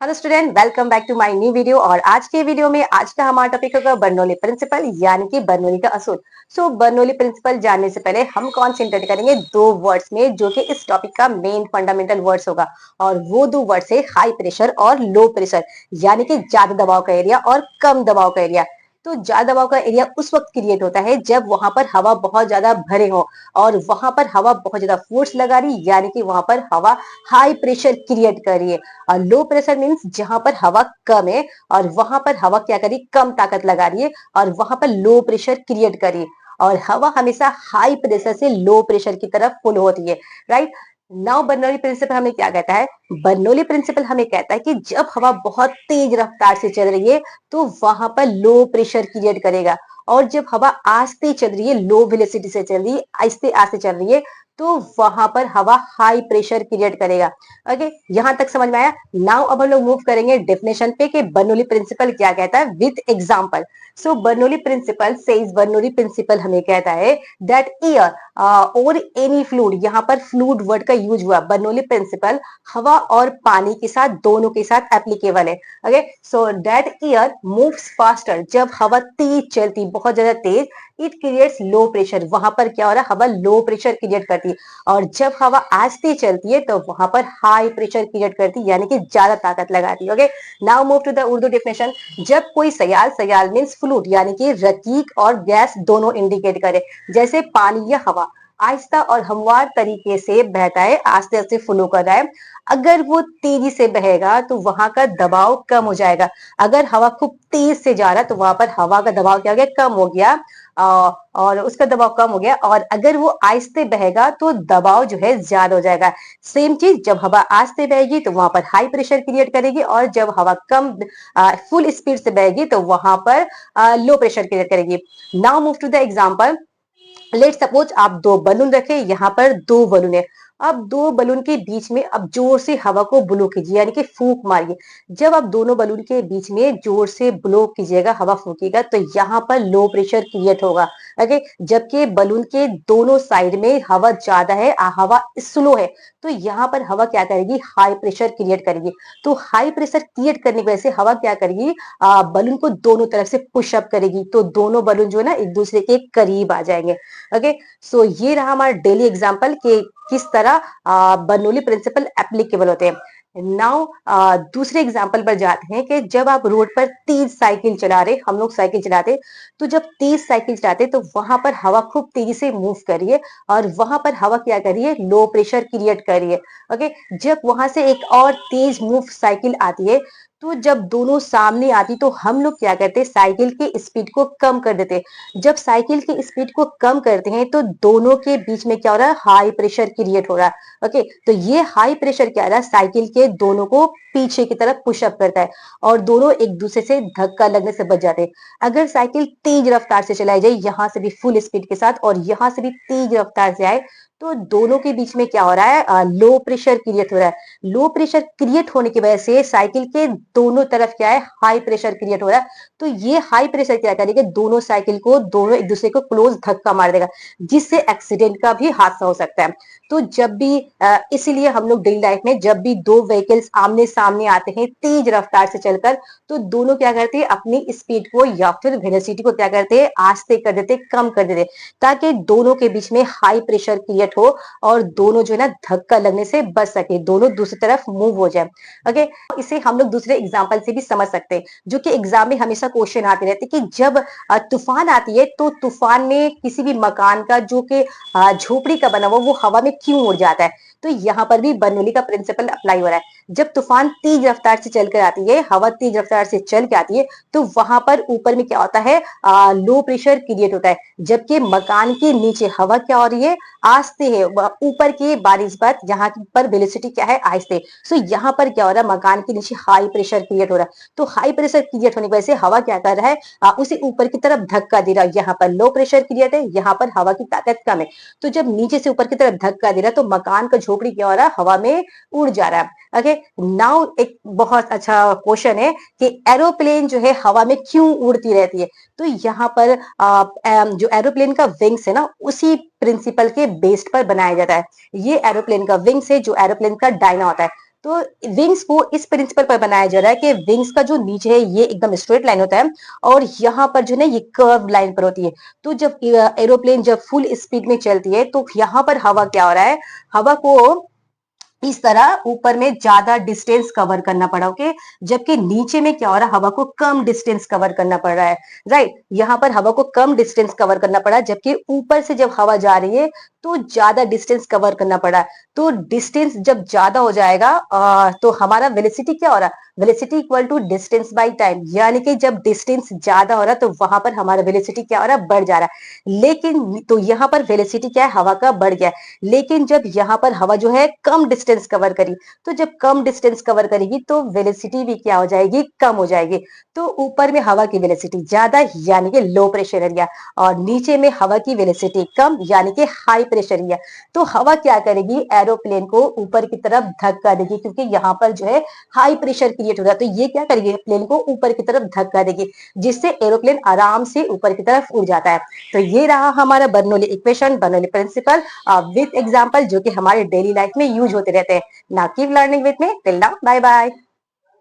Hello student, welcome back to my new video. और आज के वीडियो में आज का हमारा टॉपिक होगा बर्नौली प्रिंसिपल यानी कि बर्नौली का असूल। बर्नौली प्रिंसिपल जानने से पहले हम कॉन्सेंट्रेट करेंगे दो वर्ड्स में जो कि इस टॉपिक का मेन फंडामेंटल वर्ड्स होगा। और वो दो वर्ड्स है हाई प्रेशर और लो प्रेशर, यानी कि ज्यादा दबाव का एरिया और कम दबाव का एरिया। तो ज्यादा दबाव का एरिया उस वक्त क्रिएट होता है जब वहां पर हवा बहुत ज्यादा भरे हो और वहां पर हवा बहुत ज्यादा फोर्स लगा रही, यानी कि वहां पर हवा हाई प्रेशर क्रिएट कर रही है। और लो प्रेशर मीन्स जहां पर हवा कम है और वहां पर हवा क्या करी, कम ताकत लगा रही है और वहां पर लो प्रेशर क्रिएट करी। और हवा हमेशा हाई प्रेशर से लो प्रेशर की तरफ पुल होती है, राइट। नाउ बर्नौली प्रिंसिपल हमें क्या कहता है? बर्नौली प्रिंसिपल हमें कहता है कि जब हवा बहुत तेज रफ्तार से चल रही है तो वहां पर लो प्रेशर क्रिएट करेगा। और जब हवा आस्ते चल रही है, लो वेलोसिटी से चल रही है, आस्ते आस्ते चल रही है, तो वहां पर हवा हाई प्रेशर क्रिएट करेगा। ओके, यहां तक समझ में आया। नाउ अब हम लोग मूव करेंगे डेफिनेशन पे कि बर्नौली प्रिंसिपल क्या कहता है with example. Bernoulli principle says, Bernoulli principle हमें कहता है दैट एयर और एनी फ्लूइड, यहाँ पर फ्लूइड वर्ड का यूज हुआ। बर्नौली प्रिंसिपल हवा और पानी के साथ, दोनों के साथ एप्लीकेबल है। Okay, so that air moves faster, जब हवा तेज चलती, बहुत ज्यादा तेज, इट क्रिएट्स लो प्रेशर, वहां पर क्या हो रहा है, हवा लो प्रेशर क्रिएट करती है। और जब हवा आस्ते चलती है तो वहां पर हाई प्रेशर क्रिएट करती है, यानी कि ज्यादा ताकत लगाती है। Okay, now move to the Urdu definition. जब कोई सयाल, सयाल मीन्स फ्लूइड यानी कि रकीक और गैस दोनों इंडिकेट करे, जैसे पानी या हवा आहिस्ता और हमवार तरीके से बहता है, आस्ते आस्ते फ्लो कर रहा है, अगर वो तेजी से बहेगा तो वहां का दबाव कम हो जाएगा। अगर हवा खूब तेज से जा रहा है तो वहां पर हवा का दबाव क्या हो गया, कम हो गया। और उसका दबाव कम हो गया। और अगर वो आहिस्ते बहेगा तो दबाव जो है ज्यादा हो जाएगा। सेम चीज, जब हवा आहिस्ते बहेगी तो वहां पर हाई प्रेशर क्रिएट करेगी, और जब हवा कम फुल स्पीड से बहेगी तो वहां पर लो प्रेशर क्रिएट करेगी। Now move to the example. Let suppose आप दो बलून रखे, यहाँ पर दो बलून है। अब दो बलून के बीच में अब जोर से हवा को ब्लो कीजिए, यानी कि फूंक मारिए। जब आप दोनों बलून के बीच में जोर से ब्लो कीजिएगा, हवा फूकीगा, तो यहाँ पर लो प्रेशर क्रिएट होगा। ओके, जबकि बलून के दोनों साइड में हवा ज्यादा है, हवा स्लो है, तो यहाँ पर हवा क्या करेगी, हाई प्रेशर क्रिएट करेगी। तो हाई प्रेशर क्रिएट करने की वजह से हवा क्या करेगी, बलून को दोनों तरफ से पुशअप करेगी, तो दोनों बलून जो है ना एक दूसरे के करीब आ जाएंगे। ओके, ये रहा हमारा डेली एग्जांपल कि किस तरह बर्नौली प्रिंसिपल एप्लीकेबल होते हैं। नाउ दूसरे एग्जांपल पर जाते हैं कि जब आप रोड पर तेज साइकिल चला रहे, हम लोग साइकिल चलाते, तो जब तेज साइकिल चलाते तो वहां पर हवा खूब तेजी से मूव कर रही है और वहां पर हवा क्या कर रही है, लो प्रेशर क्रिएट कर रही है। ओके, जब वहां से एक और तेज मूव साइकिल आती है, तो जब दोनों सामने आती तो हम लोग क्या करते हैं, साइकिल की स्पीड को कम कर देते। जब साइकिल की स्पीड को कम करते हैं तो दोनों के बीच में क्या हो रहा है, हाई प्रेशर क्रिएट हो रहा है। ओके, तो ये हाई प्रेशर क्या रहा है, साइकिल के दोनों को पीछे की तरफ पुशअप करता है और दोनों एक दूसरे से धक्का लगने से बच जाते हैं। अगर साइकिल तेज रफ्तार से चलाई जाए, यहां से भी फुल स्पीड के साथ और यहां से भी तेज रफ्तार से आए, तो दोनों के बीच में क्या हो रहा है, लो प्रेशर क्रिएट हो रहा है। लो प्रेशर क्रिएट होने की वजह से साइकिल के दोनों तरफ क्या है, हाई प्रेशर क्रिएट हो रहा है। तो ये हाई प्रेशर क्या करेगा, दोनों साइकिल को, दोनों एक दूसरे को क्लोज धक्का मार देगा, जिससे एक्सीडेंट का भी हादसा हो सकता है। तो जब भी इसीलिए हम लोग डेली लाइफ में जब भी दो व्हीकल्स आमने सामने आते हैं तेज रफ्तार से चलकर, तो दोनों क्या करते हैं, अपनी स्पीड को या फिर वेलोसिटी को क्या करते हैं, आस्ते कर देते, कम कर देते, ताकि दोनों के बीच में हाई प्रेशर क्रिएट हो और दोनों जो है ना धक्का लगने से बच सके, दोनों दूसरी तरफ मूव हो जाए। ओके, इसे हम लोग दूसरे एग्जाम्पल से भी समझ सकते हैं, जो कि एग्जाम में हमेशा क्वेश्चन आते रहते कि जब तूफान आती है तो तूफान में किसी भी मकान का जो कि झोपड़ी का बना हुआ वो हवा में क्यों उड़ जाता है। तो यहाँ पर भी बर्नौली का प्रिंसिपल अप्लाई हो रहा है। जब तूफान तेज रफ्तार से चलकर आती है, हवा तेज रफ्तार से चल के आती है, तो वहां पर ऊपर में क्या होता है, लो प्रेशर क्रिएट होता है, जबकि मकान के नीचे हवा क्या हो रही है, आस्ते है, ऊपर की बारिश बात, यहाँ पर वेलोसिटी क्या है, आहिस्ते। यहाँ पर क्या हो रहा है, मकान के नीचे हाई प्रेशर क्रिएट हो रहा है। तो हाई प्रेशर क्रिएट होने की वजह से हवा क्या कर रहा है, उसे ऊपर की तरफ धक्का दे रहा है। यहाँ पर लो प्रेशर क्रिएट है, यहाँ पर हवा की ताकत कम है, तो जब नीचे से ऊपर की तरफ धक्का दे रहा है तो मकान का झोपड़ी क्या हो रहा है, हवा में उड़ जा रहा है। ओके, नाउ एक बहुत अच्छा क्वेश्चन है कि एरोप्लेन जो है हवा में क्यों उड़ती रहती है। तो यहाँ पर जो एरोप्लेन का विंग्स है ना, उसी प्रिंसिपल के बेस्ड पर बनाया जाता है। ये एरोप्लेन का विंग्स है जो एरोप्लेन का डायना होता है। तो विंग्स को इस प्रिंसिपल पर बनाया जा रहा है कि विंग्स का जो नीचे है ये एकदम स्ट्रेट लाइन होता है और यहाँ पर जो है ये कर्व लाइन पर होती है। तो जब एरोप्लेन जब फुल स्पीड में चलती है तो यहाँ पर हवा क्या हो रहा है, हवा को इस तरह ऊपर में ज्यादा डिस्टेंस कवर करना पड़ा, ओके। जबकि नीचे में क्या हो रहा है, हवा को कम डिस्टेंस कवर करना पड़ रहा है, राइट। यहाँ पर हवा को कम डिस्टेंस कवर करना पड़ा, जबकि ऊपर से जब हवा जा रही है तो ज्यादा डिस्टेंस कवर करना पड़ा। तो डिस्टेंस जब ज्यादा हो जाएगा तो हमारा वेलोसिटी क्या हो रहा है, velocity equal to distance by time, यानी कि जब डिस्टेंस ज्यादा हो रहा है तो वहां पर हमारा वेलोसिटी क्या हो रहा है, बढ़ जा रहा है। लेकिन तो यहाँ पर वेलोसिटी क्या है, हवा का बढ़ गया है। लेकिन जब यहाँ पर हवा जो है कम डिस्टेंस कवर करी, तो जब कम डिस्टेंस कवर करेगी तो वेलोसिटी भी क्या हो जाएगी, कम हो जाएगी। तो ऊपर में हवा की वेलोसिटी ज्यादा यानी कि लो प्रेशर एरिया, और नीचे में हवा की वेलोसिटी कम यानी कि हाई प्रेशर एरिया। तो हवा क्या करेगी, एरोप्लेन को ऊपर की तरफ धक्का देगी, क्योंकि यहाँ पर जो है हाई प्रेशर क्रिएट हो रहा है। तो ये क्या करेगी, प्लेन को ऊपर की तरफ धक्का देगी, जिससे एरोप्लेन आराम से ऊपर की तरफ उड़ जाता है। तो ये रहा हमारा Bernoulli equation, Bernoulli principle with example, जो कि हमारे डेली लाइफ में यूज होते रहते हैं। ना keep learning with me, till now, bye bye.